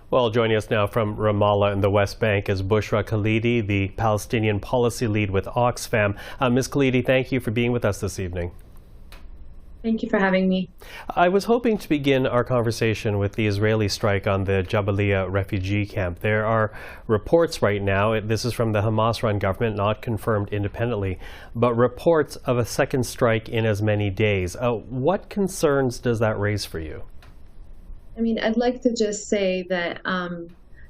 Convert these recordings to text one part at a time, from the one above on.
Well, joining us now from Ramallah in the West Bank is Bushra Khalidi, the Palestinian policy lead with Oxfam. Ms. Khalidi, thank you for being with us this evening. Thank you for having me. I was hoping to begin our conversation with the Israeli strike on the Jabalia refugee camp. There are reports right now, this is from the Hamas-run government, not confirmed independently, but reports of a second strike in as many days. What concerns does that raise for you? I mean, I'd like to just say that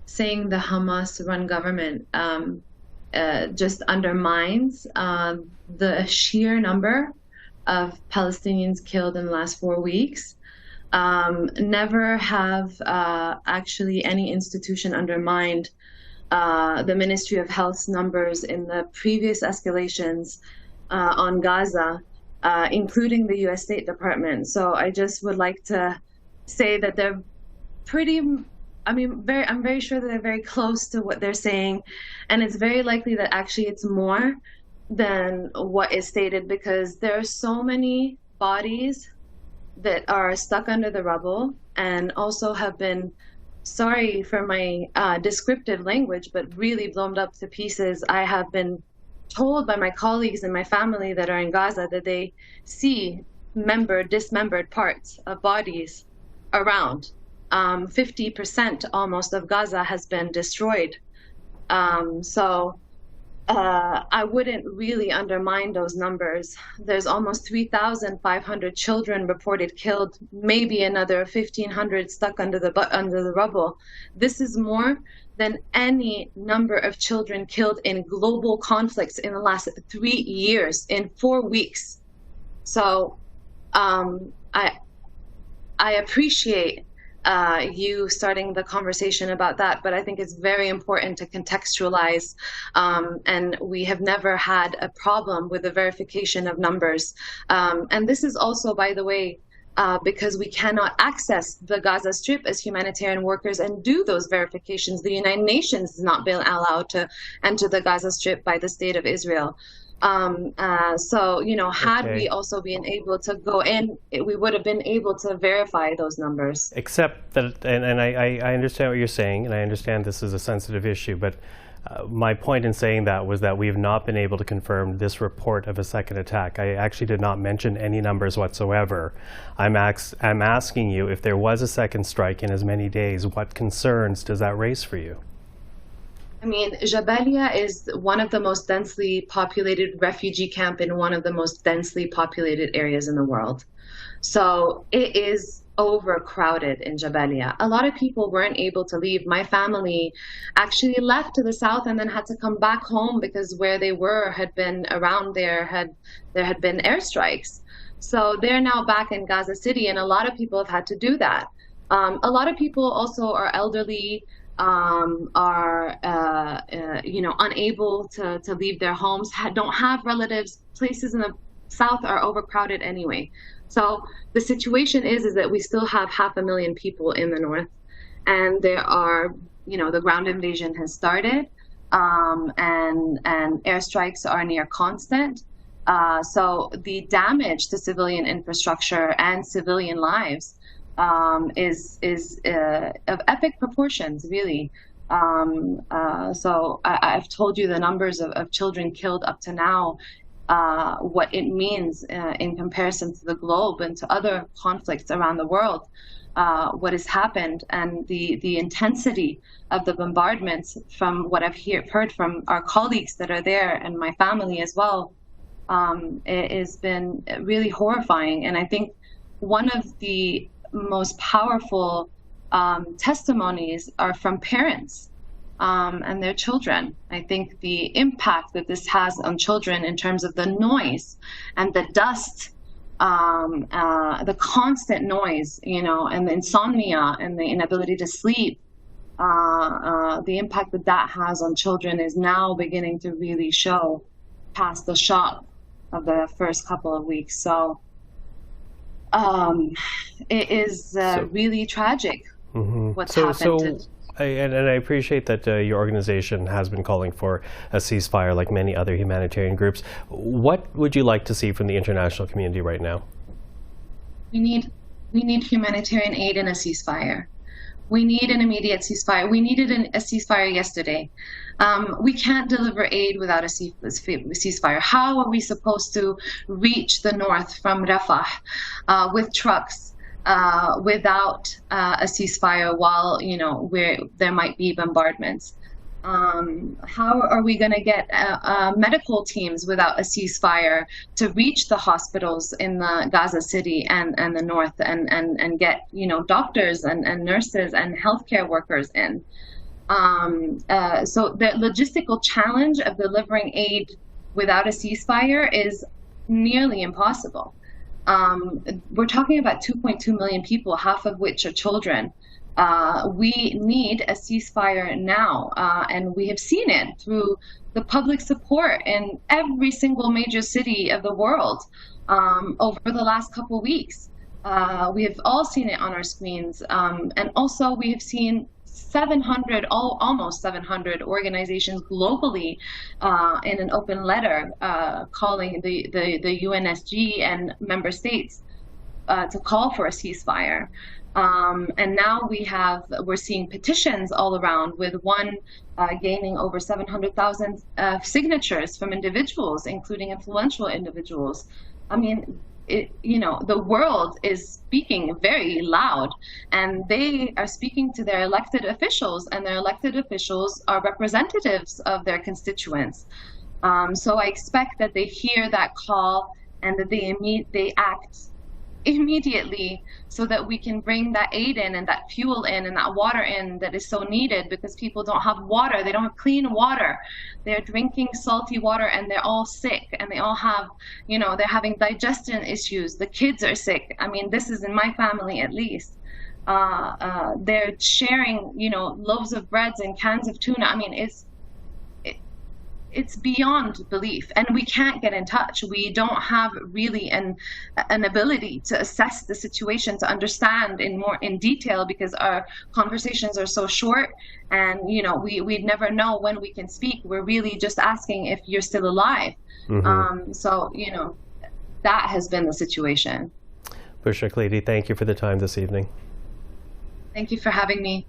saying the Hamas-run government just undermines the sheer number of Palestinians killed in the last 4 weeks. Never have actually any institution undermined the Ministry of Health's numbers in the previous escalations on Gaza, including the U.S. State Department. So I just would like to say that they're pretty, I'm very sure that they're very close to what they're saying, and it's very likely that actually it's more than what is stated, because there are so many bodies that are stuck under the rubble and also have been, sorry for my descriptive language, but really blown up to pieces. I have been told by my colleagues and my family that are in Gaza that they see dismembered parts of bodies around. 50% almost of Gaza has been destroyed. So I wouldn't really undermine those numbers. There's almost 3,500 children reported killed, maybe another 1,500 stuck under the rubble. This is more than any number of children killed in global conflicts in the last 3 years, in 4 weeks. So I appreciate you starting the conversation about that, but I think it's very important to contextualize, and we have never had a problem with the verification of numbers. And this is also, by the way, because we cannot access the Gaza Strip as humanitarian workers and do those verifications. The United Nations has not been allowed to enter the Gaza Strip by the State of Israel. So, you know, had we also been able to go in, we would have been able to verify those numbers. Except that, and I understand what you're saying, and I understand this is a sensitive issue, but my point in saying that was that we have not been able to confirm this report of a second attack. I actually did not mention any numbers whatsoever. I'm asking you, if there was a second strike in as many days, what concerns does that raise for you? I mean, Jabalia is one of the most densely populated refugee camp in one of the most densely populated areas in the world. So it is overcrowded in Jabalia. A lot of people weren't able to leave. My family actually left to the south and then had to come back home because where they were had been around there had been airstrikes. So they're now back in Gaza City, and a lot of people have had to do that. A lot of people also are elderly, you know, unable to leave their homes, don't have relatives. Places in the south are overcrowded anyway. So the situation is that we still have 500,000 people in the north, and there are, you know, the ground invasion has started, and airstrikes are near constant. So the damage to civilian infrastructure and civilian lives is of epic proportions, really. So I've told you the numbers of children killed up to now, what it means in comparison to the globe and to other conflicts around the world, what has happened, and the intensity of the bombardments, from what I've heard from our colleagues that are there and my family as well, it has been really horrifying. And I think one of the most powerful testimonies are from parents and their children. I think the impact that this has on children in terms of the noise and the dust, the constant noise, you know, and the insomnia and the inability to sleep, the impact that that has on children is now beginning to really show past the shock of the first couple of weeks. So it is really tragic what's happened. And I appreciate that your organization has been calling for a ceasefire like many other humanitarian groups. What would you like to see from the international community right now? We need humanitarian aid and a ceasefire. We need an immediate ceasefire. We needed a ceasefire yesterday. We can't deliver aid without a ceasefire. How are we supposed to reach the north from Rafah with trucks without a ceasefire while, where there might be bombardments? How are we going to get medical teams without a ceasefire to reach the hospitals in the Gaza City and the north and get doctors and nurses and healthcare workers in? So the logistical challenge of delivering aid without a ceasefire is nearly impossible. We're talking about 2.2 million people, half of which are children. We need a ceasefire now, and we have seen it through the public support in every single major city of the world over the last couple weeks. We have all seen it on our screens, and also we have seen 700, almost 700 organizations globally in an open letter calling the UNSG and member states to call for a ceasefire. And now we're seeing petitions all around, with one gaining over 700,000 signatures from individuals, including influential individuals. I mean, the world is speaking very loud, and they are speaking to their elected officials, and their elected officials are representatives of their constituents. So I expect that they hear that call and that they act immediately, so that we can bring that aid in and that fuel in and that water in that is so needed, because people don't have water. They don't have clean water. They're drinking salty water, and they're all sick, and they all have, they're having digestion issues. The kids are sick. I mean, this is in my family at least. They're sharing, loaves of breads and cans of tuna. I mean, it's beyond belief, and we can't get in touch. We don't have really an ability to assess the situation, to understand in detail, because our conversations are so short, and we'd never know when we can speak. We're really just asking if you're still alive. Mm-hmm. So that has been the situation. Bushra Khalidi, thank you for the time this evening. Thank you for having me.